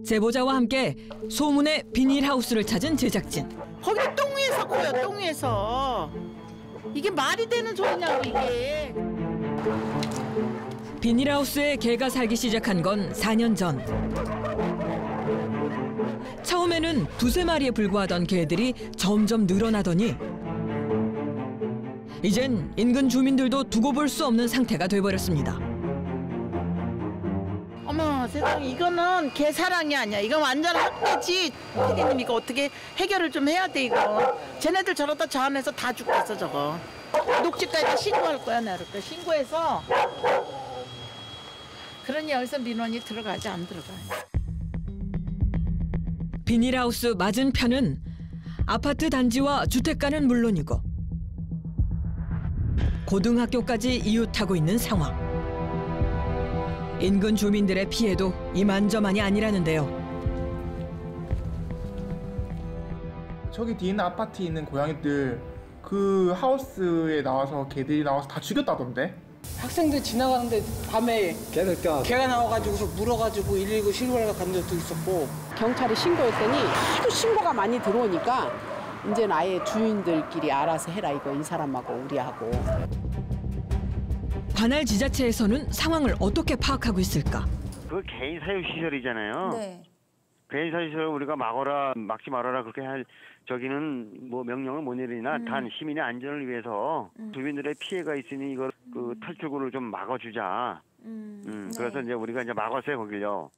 제보자와 함께 소문의 비닐하우스를 찾은 제작진. 거기 똥 위에서 커요, 똥 위에서. 이게 말이 되는 소리냐고, 이게. 비닐하우스에 개가 살기 시작한 건 4년 전. 처음에는 두세 마리에 불과하던 개들이 점점 늘어나더니 이젠 인근 주민들도 두고 볼 수 없는 상태가 돼버렸습니다. 어머 세상에, 이거는 개 사랑이 아니야. 이건 완전 학대지. 피디님 이거 어떻게 해결을 좀 해야 돼 이거. 쟤네들 저러다 저 안에서 다 죽겠어 저거. 녹지까지 신고할 거야 나 이렇게. 신고해서. 그러니 여기서 민원이 들어가지 안 들어가. 비닐하우스 맞은편은 아파트 단지와 주택가는 물론이고 고등학교까지 이웃하고 있는 상황. 인근 주민들의 피해도 이만저만이 아니라는데요. 저기 뒤에 있는 아파트에 있는 고양이들 그 하우스에 나와서 개들이 나와서 다 죽였다던데? 학생들 지나가는데 밤에 개가 나와가지고서 물어가지고 119 신고를 간 적도 있었고. 경찰에 신고했더니 하도 신고가 많이 들어오니까 이제는 아예 주인들끼리 알아서 해라 이거, 이 사람하고 우리하고. 관할 지자체에서는 상황을 어떻게 파악하고 있을까? 그 개인 사육 시설이잖아요. 네. 개인 사육 시설 우리가 막지 말아라 그렇게 할 저기는 뭐 명령을 못 내리나 단 시민의 안전을 위해서 주민들의 피해가 있으니 이걸 그 탈출구를 좀 막아주자. 그래서 이제 우리가 이제 막았어요 거길요.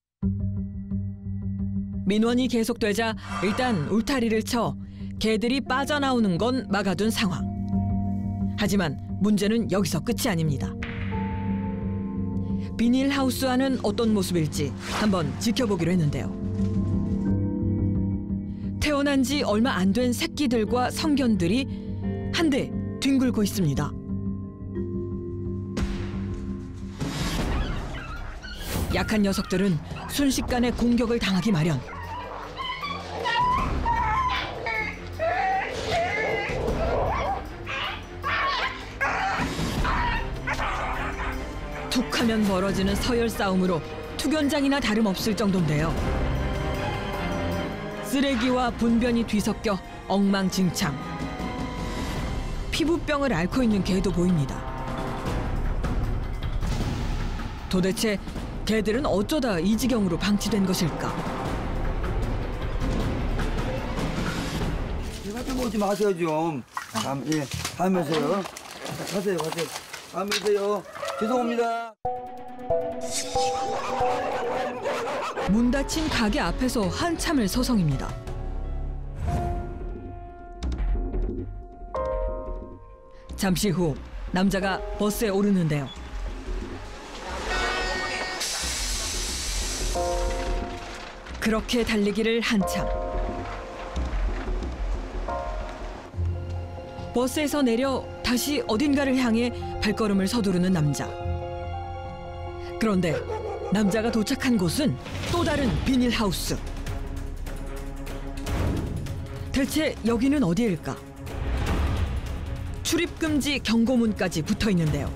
민원이 계속되자 일단 울타리를 쳐 개들이 빠져나오는 건 막아둔 상황. 하지만 문제는 여기서 끝이 아닙니다. 비닐하우스 안은 어떤 모습일지 한번 지켜보기로 했는데요. 태어난 지 얼마 안 된 새끼들과 성견들이 한데 뒹굴고 있습니다. 약한 녀석들은 순식간에 공격을 당하기 마련. 툭하면 벌어지는 서열 싸움으로 투견장이나 다름없을 정도인데요. 쓰레기와 분변이 뒤섞여 엉망진창. 피부병을 앓고 있는 개도 보입니다. 도대체 개들은 어쩌다 이 지경으로 방치된 것일까? 제가 좀 오지 마세요 좀. 예, 다음에 오세요. 가세요. 다음에 오세요. 죄송합니다. 문 닫힌 가게 앞에서 한참을 서성입니다. 잠시 후 남자가 버스에 오르는데요. 그렇게 달리기를 한참. 버스에서 내려 다시 어딘가를 향해 발걸음을 서두르는 남자. 그런데 남자가 도착한 곳은 또 다른 비닐하우스. 대체 여기는 어디일까? 출입금지 경고문까지 붙어 있는데요.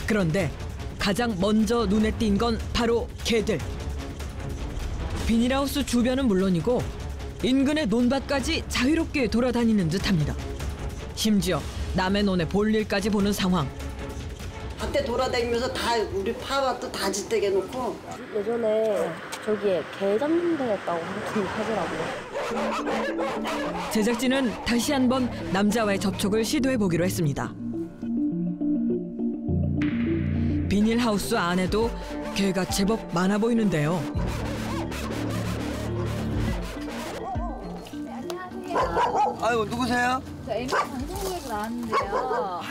그런데 가장 먼저 눈에 띈 건 바로 개들. 비닐하우스 주변은 물론이고 인근의 논밭까지 자유롭게 돌아다니는 듯합니다. 심지어 남의 논에 볼일까지 보는 상황. 밖에 돌아다니면서 다 우리 파밭도 다 짓대게 놓고. 예전에 저기에 개 잡는 데였다고 아무튼 하더라고요. 제작진은 다시 한번 남자와의 접촉을 시도해 보기로 했습니다. 비닐하우스 안에도 개가 제법 많아 보이는데요. 아이고 누구세요? 저 MB 방송국에서 나왔는데요.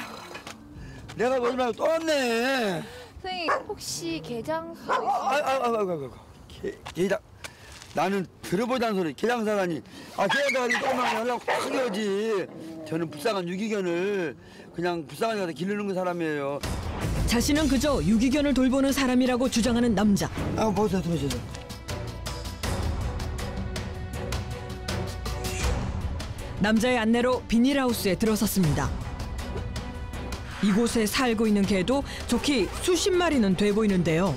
내가 마지막에 또 왔네. 선생님 혹시 개장수 아이고 개장. 나는 들어보지 않은 소리. 개장사라니. 개장사라니 조금만 하려고 크게 하지. 저는 불쌍한 유기견을 그냥 불쌍한 데서 기르는 사람이에요. 자신은 그저 유기견을 돌보는 사람이라고 주장하는 남자. 보세요, 들어오세요. 남자의 안내로 비닐하우스에 들어섰습니다. 이곳에 살고 있는 개도 좋게 수십 마리는 돼 보이는데요.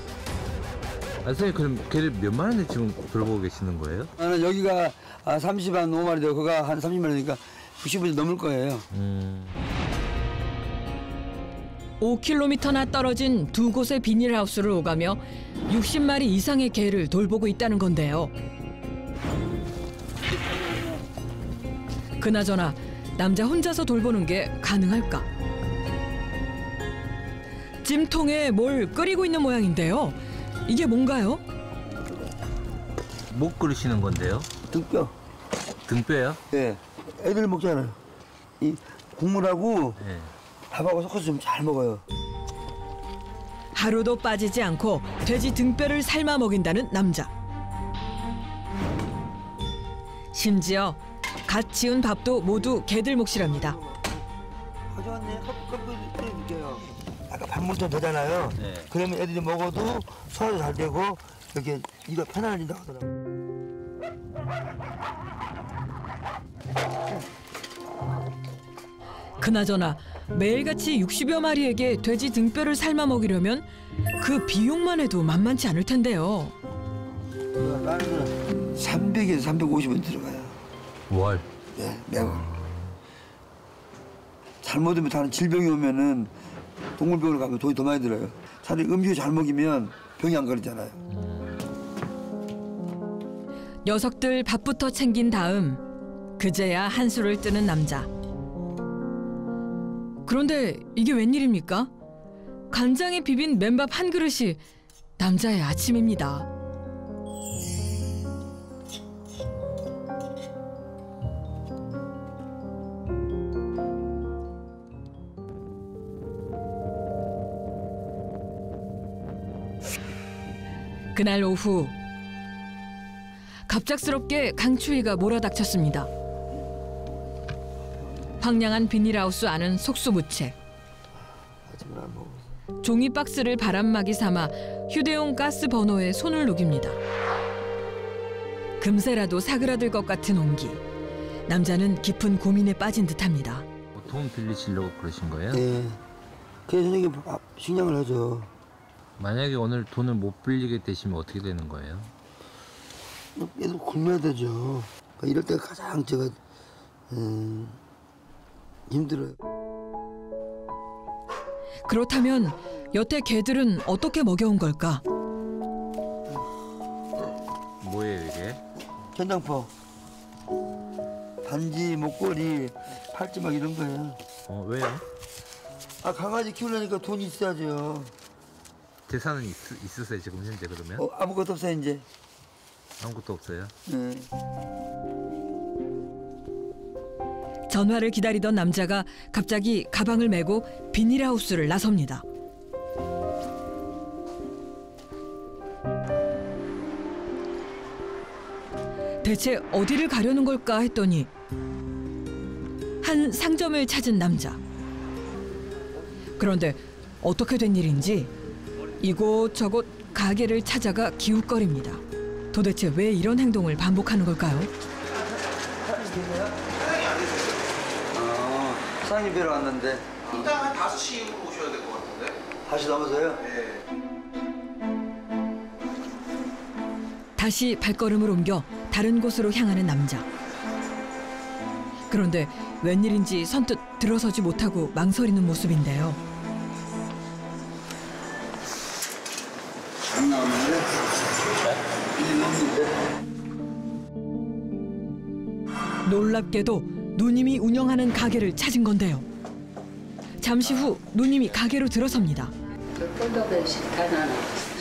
선생님 그럼 개를 몇 마리인데 지금 돌보고 계시는 거예요? 나는 여기가 35마리 되고 그가 한 30마리니까 90마리 넘을 거예요. 5km나 떨어진 두 곳의 비닐하우스를 오가며 60마리 이상의 개를 돌보고 있다는 건데요. 그나저나 남자 혼자서 돌보는 게 가능할까? 찜통에 뭘 끓이고 있는 모양인데요. 이게 뭔가요? 뭐 끓이시는 건데요? 등뼈. 등뼈요? 예. 애들 먹잖아요. 이 국물하고 네. 밥하고 섞어서 좀 잘 먹어요. 하루도 빠지지 않고 돼지 등뼈를 삶아 먹인다는 남자. 심지어 갓 지은 밥도 모두 개들 몫이랍니다. 가져왔네. 컵 끓여줄게요. 아까 밥물 좀 되잖아요. 네. 그러면 애들이 먹어도 소화도 잘 되고 이렇게 이가 편안해진다고 하더라고요. 그나저나 매일같이 60여 마리에게 돼지 등뼈를 삶아 먹이려면 그 비용만 해도 만만치 않을 텐데요. 나는 300에서 350원 들어가요. 월? 네, 매월. 잘못하면 다른 질병이 오면은 동물병원을 가면 돈이 더 많이 들어요. 차라리 음식을 잘 먹이면 병이 안 걸리잖아요. 녀석들 밥부터 챙긴 다음 그제야 한술을 뜨는 남자. 그런데 이게 웬일입니까? 간장에 비빈 맨밥 한 그릇이 남자의 아침입니다. 그날 오후 갑작스럽게 강추위가 몰아닥쳤습니다. 황량한 비닐하우스 안은 속수무책. 종이 박스를 바람막이 삼아 휴대용 가스 버너에 손을 녹입니다. 금세라도 사그라들 것 같은 온기. 남자는 깊은 고민에 빠진 듯합니다. 돈 빌리시려고 그러신 거예요? 네. 그래서 선생님 식량을 하죠. 만약에 오늘 돈을 못 빌리게 되시면 어떻게 되는 거예요? 계속 굶어야 되죠. 이럴 때가 가장 제가 힘들어요. 그렇다면 여태 개들은 어떻게 먹여온 걸까? 뭐예요 이게? 전장포. 반지, 목걸이, 팔찌 막 이런 거예요. 왜요? 강아지 키우려니까 돈이 있어야죠. 재산은 있으세요 지금 현재 그러면? 아무것도 없어요 이제. 아무것도 없어요? 네. 전화를 기다리던 남자가 갑자기 가방을 메고 비닐하우스를 나섭니다. 대체 어디를 가려는 걸까 했더니 한 상점을 찾은 남자. 그런데 어떻게 된 일인지 이곳저곳 가게를 찾아가 기웃거립니다. 도대체 왜 이런 행동을 반복하는 걸까요? 사장님 뵈러 왔는데. 이따 한 5시 이후로 오셔야 될 것 같은데. 5시 넘어서요? 네. 다시 발걸음을 옮겨 다른 곳으로 향하는 남자. 그런데 웬일인지 선뜻 들어서지 못하고 망설이는 모습인데요. 안 나오는데? 일이 없는데? 놀랍게도 누님이 운영하는 가게를 찾은 건데요. 잠시 후 누님이 가게로 들어섭니다.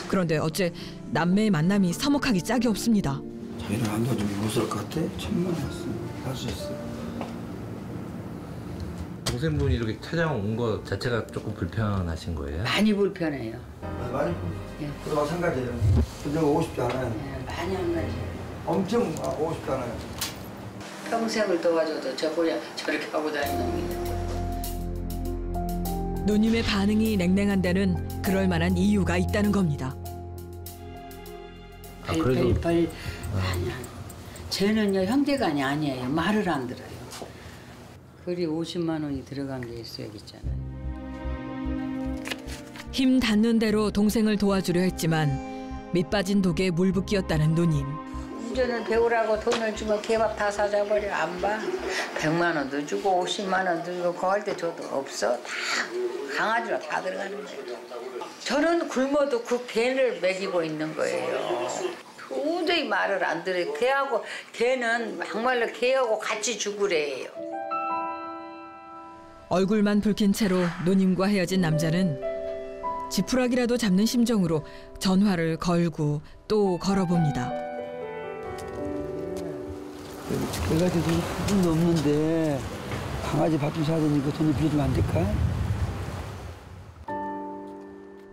그런데 어째 남매의 만남이 서먹하기 짝이 없습니다. 자기는 안 도와주면 못 살 것 같아? 천만 왔어. 할 수 있어. 동생분이 이렇게 찾아온 거 자체가 조금 불편하신 거예요? 많이 불편해요. 많이? 예. 저도 마찬가지예요. 근데 오고 싶지 않아요. 네, 많이 안 가지. 엄청 오고 싶지 않아요. 평생을 도와줘도 저보야 저렇게 하고 다니는 게. 누님의 반응이 냉랭한 데는 그럴 만한 이유가 있다는 겁니다. 아니야. 쟤는요 형제간이 아니에요. 말을 안 들어요. 그리 50만 원이 들어간 게 있어야겠잖아요. 힘 닿는 대로 동생을 도와주려 했지만 밑빠진 독에 물붓기였다는 누님. 운전을 배우라고 돈을 주면 개밥 다 사자버려. 안 봐. 100만 원도 주고 50만 원도 주고 그거 할 때 줘도 없어. 다 강아지로 다 들어가는데. 저는 굶어도 그 개를 먹이고 있는 거예요. 도저히 말을 안 들어요. 개는 막말로 개하고 같이 죽으래요. 얼굴만 붉힌 채로 누님과 헤어진 남자는 지푸라기라도 잡는 심정으로 전화를 걸고 또 걸어봅니다. 내가 지금 돈도 없는데 강아지 밥 좀 사야 되니까 돈을 빌려주면 안 될까?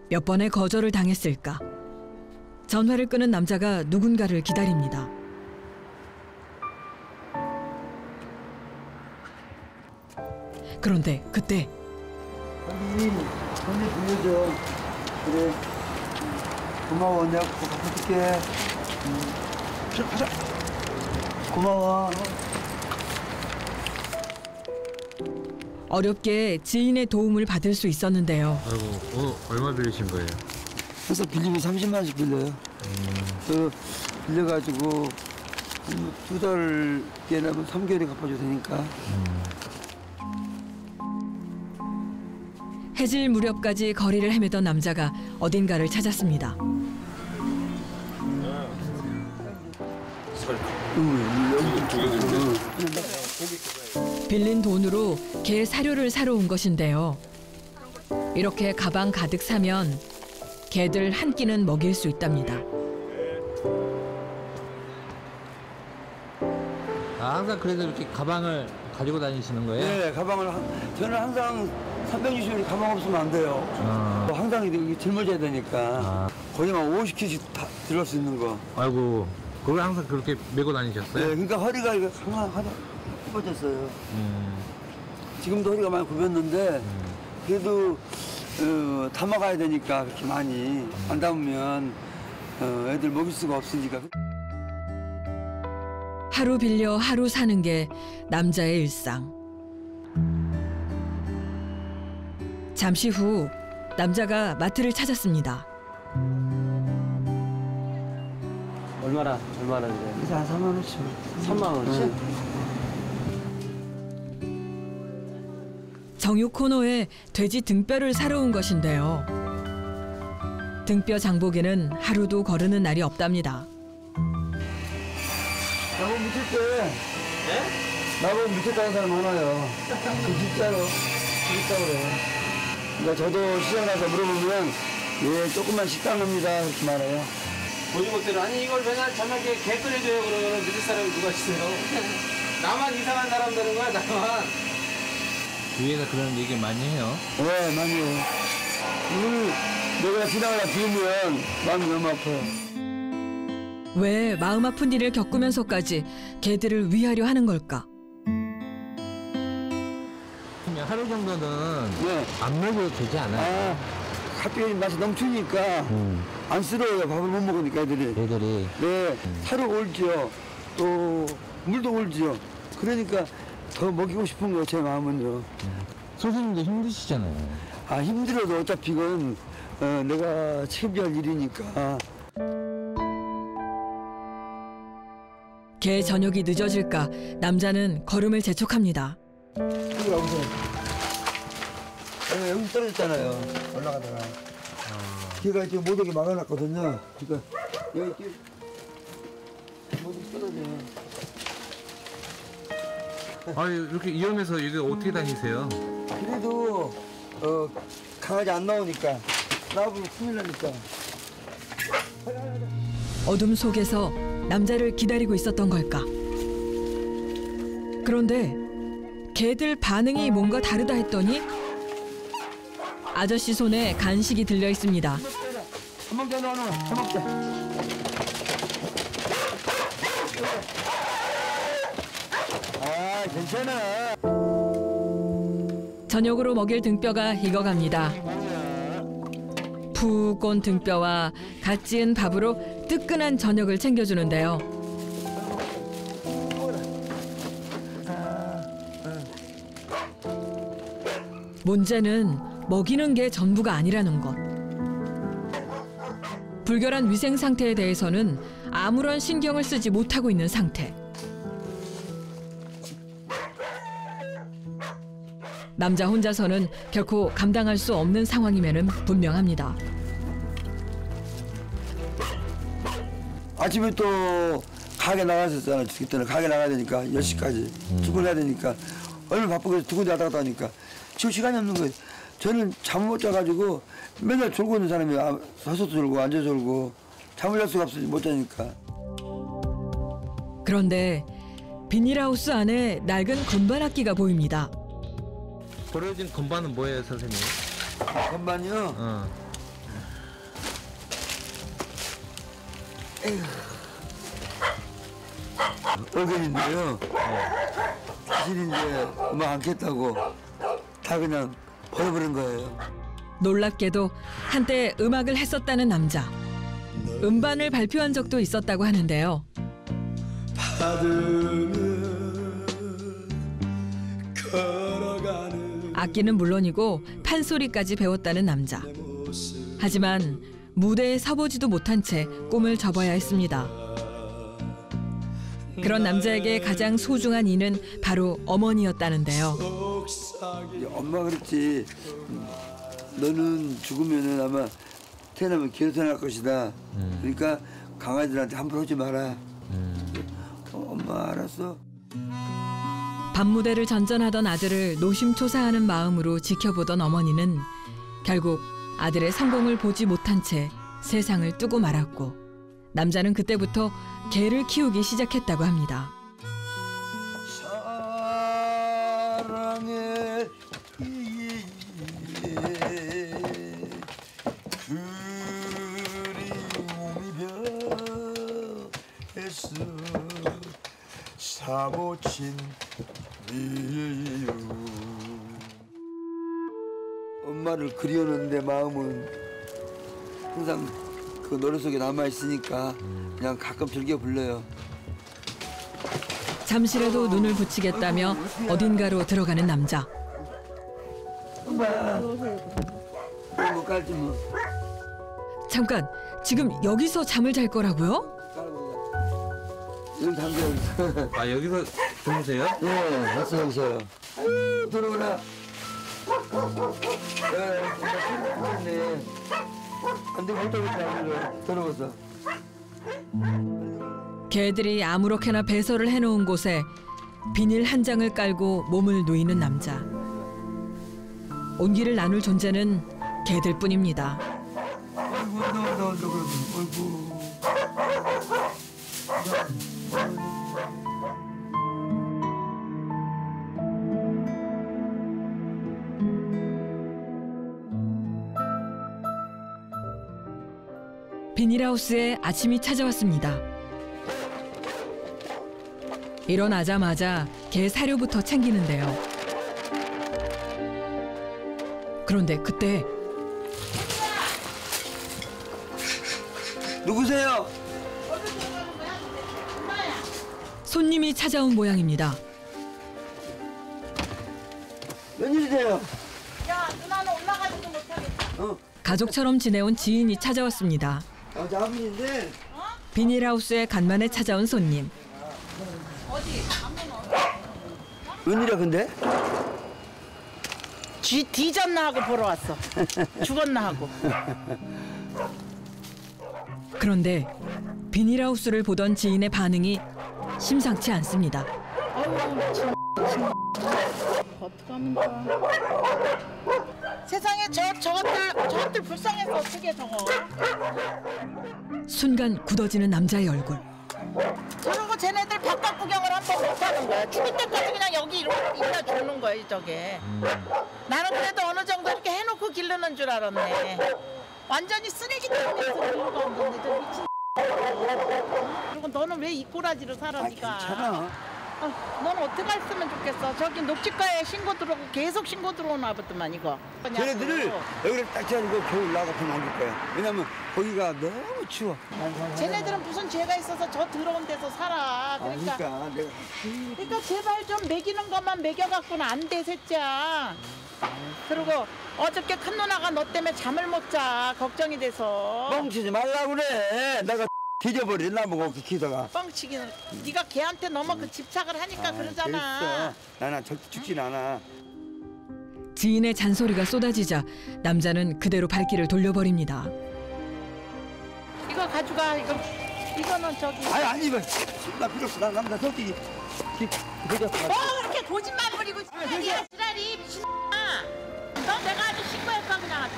몇 번의 거절을 당했을까? 전화를 끄는 남자가 누군가를 기다립니다. 그런데 그때 돈을 빌려줘. 그래. 고마워. 내가 갚아줄게. 가자. 고마워. 어렵게 지인의 도움을 받을 수 있었는데요. 아이고, 얼마 빌리신 거예요? 그래서 빌리면 30만 원씩 빌려요. 그 빌려가지고 한 2달 나면 3개월에 갚아줘도 되니까. 해질 무렵까지 거리를 헤매던 남자가 어딘가를 찾았습니다. 빌린 돈으로 개 사료를 사러 온 것인데요. 이렇게 가방 가득 사면 개들 한 끼는 먹일 수 있답니다. 항상 그래도 이렇게 가방을 가지고 다니시는 거예요? 네, 가방을 저는 항상 360일 가방 없으면 안 돼요. 항상 이렇게 짊어져야 되니까 거의 막 50kg씩 다 들어갈 수 있는 거. 아이고, 그걸 항상 그렇게 메고 다니셨어요? 네, 그러니까 허리가 이거 하나 굽어졌어요. 지금도 허리가 많이 굽었는데 그래도 담아가야 되니까 그렇게 많이 안 담으면 애들 먹일 수가 없으니까. 하루 빌려 하루 사는 게 남자의 일상. 잠시 후 남자가 마트를 찾았습니다. 얼마나인데? 그래서 한 3만 원씩. 3만 원씩? 정육 코너에 돼지 등뼈를 사러 온 것인데요. 등뼈 장보기는 하루도 거르는 날이 없답니다. 나보고 묻힐 때, 나보고 묻혔다는 사람 많아요. 진짜로 그래. 그러니까 저도 시장 가서 물어보면 예, 조금만 식당합니다 그렇게 말해요. 오징어 때는 아니 이걸 맨날 저녁에 개 끓여줘요 그러면 믿을 사람이 누가 있어요? 나만 이상한 사람 되는 거야 나만. 주위에서 그런 얘기 많이 해요? 네, 많이 해요. 내가 지나가다 비우면 마음이 너무 아파요. 왜 마음 아픈 일을 겪으면서까지 개들을 위하려 하는 걸까? 하루 정도는 네. 안 먹어도 되지 않아요? 갑자기 맛이 넘치니까 안 쓰러워요. 밥을 못 먹으니까 애들이. 네, 살을 올지요. 또 물도 올지요. 그러니까 더 먹이고 싶은 거예요. 제 마음은요. 선생님도 힘드시잖아요. 힘들어도 어차피 이건 내가 책임져야 할 일이니까. 개 저녁이 늦어질까 남자는 걸음을 재촉합니다. 여기 와보세요. 여기 떨어졌잖아요. 올라가다가. 걔가 지금 못 오게 막아놨거든요. 그러니까 여기 못 오게 떨어져요. 이렇게 위험해서 여기 어떻게 다니세요? 그래도 강아지 안 나오니까 나보고 큰일 나니까. 어둠 속에서 남자를 기다리고 있었던 걸까? 그런데 개들 반응이 뭔가 다르다 했더니 아저씨 손에 간식이 들려 있습니다. 한 먹자 너는 한 먹자. 괜찮아. 저녁으로 먹일 등뼈가 익어갑니다. 푹 꼰 등뼈와 갓 지은 밥으로 뜨끈한 저녁을 챙겨주는데요. 문제는 먹이는 게 전부가 아니라는 것. 불결한 위생 상태에 대해서는 아무런 신경을 쓰지 못하고 있는 상태. 남자 혼자서는 결코 감당할 수 없는 상황임에는 분명합니다. 아침에 또 가게 나갔었잖아. 그때는 가게 나가야 되니까 10시까지 출근해야 되니까 얼마나 바쁘게 두 군데 왔다 갔다 하니까 지금 시간이 없는 거예요. 저는 잠을 못 자가지고 맨날 졸고 있는 사람이 서서 졸고 앉아 졸고 잠을 잘 수가 없어요. 못 자니까. 그런데 비닐하우스 안에 낡은 건반악기가 보입니다. 버려진 건반은 뭐예요, 선생님? 건반이요? 얼굴인데요. 사실 이제 음악 안 켰다고 다 그냥 버려버린 거예요. 놀랍게도 한때 음악을 했었다는 남자. 음반을 발표한 적도 있었다고 하는데요. 악기는 물론이고 판소리까지 배웠다는 남자. 하지만 무대에 서보지도 못한 채 꿈을 접어야 했습니다. 그런 남자에게 가장 소중한 이는 바로 어머니였다는데요. 엄마가 그랬지. 너는 죽으면은 아마 태어나면 개로 태어날 것이다. 그러니까 강아지들한테 함부로 하지 마라. 엄마 알았어. 밤무대를 전전하던 아들을 노심초사하는 마음으로 지켜보던 어머니는 결국 아들의 성공을 보지 못한 채 세상을 뜨고 말았고, 남자는 그때부터 개를 키우기 시작했다고 합니다. 사랑해 그리움이 벼에서 사모친 미움. 엄마를 그리우는데 마음은 항상 그 노래 속에 남아 있으니까 그냥 가끔 즐겨 불러요. 잠시라도 눈을 붙이겠다며 어딘가로 들어가는 남자. 엄마, 뭐 깔지 뭐. 잠깐, 지금 여기서 잠을 잘 거라고요? 여기 잠겨. 아, 여기서 주무세요? 네, 왔어 여기서요. 아유, 들어오라. 네. 안돼 못하겠다. 들어오서. 개들이 아무렇게나 배설을 해놓은 곳에 비닐 한 장을 깔고 몸을 누이는 남자. 온기를 나눌 존재는 개들뿐입니다. 아이고, 너 아이고. 비닐하우스에 아침이 찾아왔습니다. 일어나자마자 개 사료부터 챙기는데요. 그런데 그때 누구세요? 손님이 찾아온 모양입니다. 웬일이세요? 야, 누나는 올라가지도 못하겠다. 가족처럼 지내온 지인이 찾아왔습니다. 남자분인데. 비닐하우스에 간만에 찾아온 손님. 어디? 웬일이야 근데? 뒤졌나 하고 보러 왔어. 죽었나 하고. 그런데 비닐하우스를 보던 지인의 반응이 심상치 않습니다. 아유, 진 어떡하면 좋아. 세상에 저것들 불쌍해서 어떻게 저거. 순간 굳어지는 남자의 얼굴. 저러고 쟤네들 바깥 구경을 한번 못하는 거야. 죽을 때까지 그냥 여기 일나 죽는 거야, 저게. 나는 그래도 어느 정도 이렇게 해놓고 기르는 줄 알았네. 완전히 쓰레기 때문에 기르고 왔는데 저 미친. 그리고 너는 왜 이 꼬라지로 살아, 니가. 괜찮아. 넌 어떻게 했으면 좋겠어. 저기 녹지가에 신고 들어오고 계속 신고 들어오나 보더만 이거. 쟤네들을 여기를 딱 재가지고 겨울 나가서 남길 거야. 왜냐면 거기가 너무 추워. 쟤네들은 무슨 죄가 있어서 저 더러운 데서 살아. 그러니까 내가. 제발 좀 먹이는 것만 먹여갖고는 안 돼, 셋째야. 그리고 어저께 큰 누나가 너 때문에 잠을 못 자. 걱정이 돼서. 뻥치지 말라고 그래. 내가 뒤져버리나 보고 기다가. 뻥치기는 네가 걔한테 너무 그 집착을 하니까 그러잖아. 나는 절대 죽진 않아. 지인의 잔소리가 쏟아지자 남자는 그대로 발길을 돌려버립니다. 이거 가져가. 이거는 저기. 아니 이거 나 필요 없어. 나 남자 솔직히 그렇게 거짓말 부리고 지랄이야 지랄이 미친아. 너 내가 아주 신고할까 그냥 아주.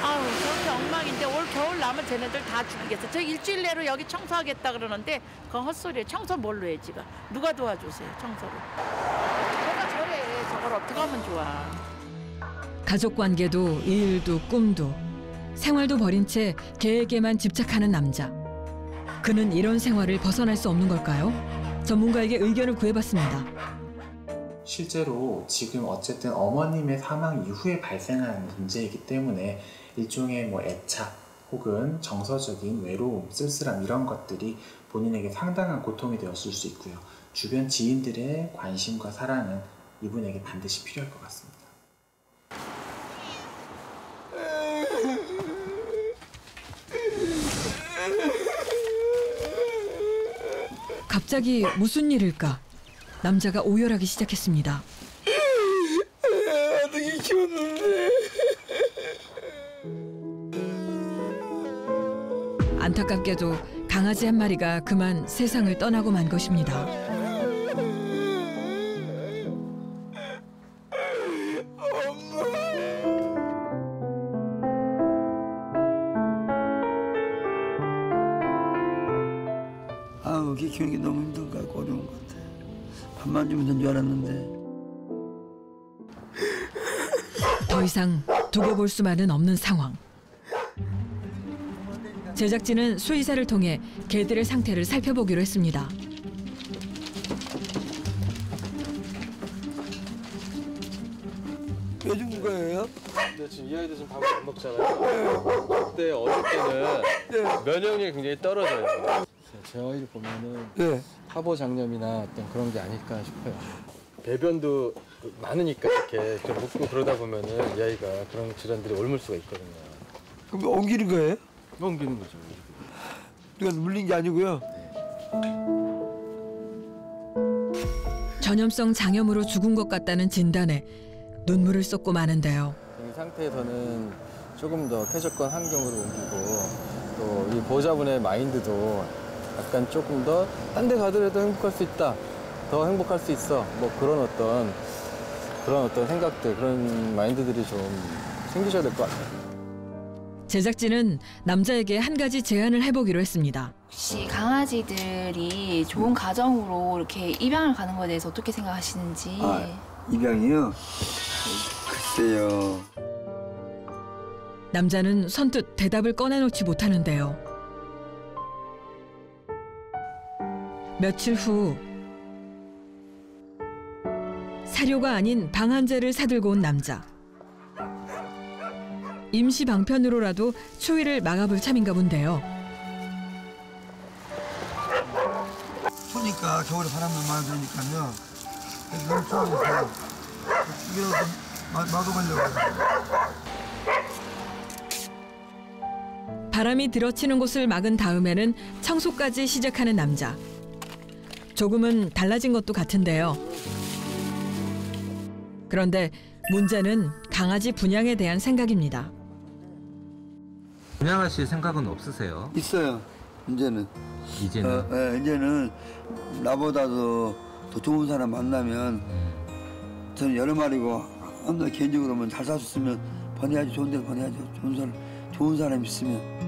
아우 저기 엉망인데 올 겨울 나면 쟤네들 다 죽이겠어. 저 일주일 내로 여기 청소하겠다 그러는데 그건 헛소리야. 청소 뭘로 해 지가. 누가 도와주세요 청소를. 저가 저래. 저걸 어떻게 하면 좋아. 가족관계도 일도 꿈도 생활도 버린 채 개에게만 집착하는 남자. 그는 이런 생활을 벗어날 수 없는 걸까요? 전문가에게 의견을 구해봤습니다. 실제로 지금 어쨌든 어머님의 사망 이후에 발생한 문제이기 때문에 일종의 애착 혹은 정서적인 외로움, 쓸쓸함 이런 것들이 본인에게 상당한 고통이 되었을 수 있고요. 주변 지인들의 관심과 사랑은 이분에게 반드시 필요할 것 같습니다. 갑자기 무슨 일일까? 남자가 오열하기 시작했습니다. 어떻게 키웠는데? 안타깝게도 강아지 한 마리가 그만 세상을 떠나고 만 것입니다. 아우, 개 키우는 게 너무 힘든 것 같고 어려운 것 같아. 밥만 주면 된 줄 알았는데. 더 이상 두고 볼 수만은 없는 상황. 제작진은 수의사를 통해 개들의 상태를 살펴보기로 했습니다. 왜 죽은 거예요? 근데 지금 이 아이들 지금 밥을 안 먹잖아요. 그때 어릴 때는 면역력이 굉장히 떨어져요. 제 아이를 보면은 파보장염이나 어떤 그런 게 아닐까 싶어요. 배변도 많으니까 이렇게 좀 묻고 그러다 보면은 이 아이가 그런 질환들이 옮을 수가 있거든요. 그럼 옮기는 거예요? 옮기는 거죠. 누가 물린 게 아니고요. 전염성 장염으로 죽은 것 같다는 진단에 눈물을 쏟고 마는데요. 이 상태에서는 조금 더 쾌적한 환경으로 옮기고 또 이 보호자분의 마인드도 약간 조금 더 딴 데 가더라도 행복할 수 있다. 더 행복할 수 있어. 뭐 그런 어떤 생각들, 그런 마인드들이 좀 생기셔야 될 것 같아요. 제작진은 남자에게 한 가지 제안을 해보기로 했습니다. 혹시 강아지들이 좋은 가정으로 이렇게 입양을 가는 거에 대해서 어떻게 생각하시는지. 입양이요? 글쎄요. 남자는 선뜻 대답을 꺼내놓지 못하는데요. 며칠 후 사료가 아닌 방한제를 사들고 온 남자. 임시 방편으로라도 추위를 막아볼 참인가 본데요. 추우니까 겨울에 바람만 많이 들으니까요. 너무 추워서 추위라도 막아보려고. 바람이 들어치는 곳을 막은 다음에는 청소까지 시작하는 남자. 조금은 달라진 것도 같은데요. 그런데 문제는 강아지 분양에 대한 생각입니다. 분양하실 생각은 없으세요? 있어요. 이제는. 이제는? 이제는 나보다도 더 좋은 사람 만나면 저는 여러 마리고 개인적으로는 잘 살 수 있으면 번해야지. 좋은 데로 번해야죠. 좋은 사람 있으면.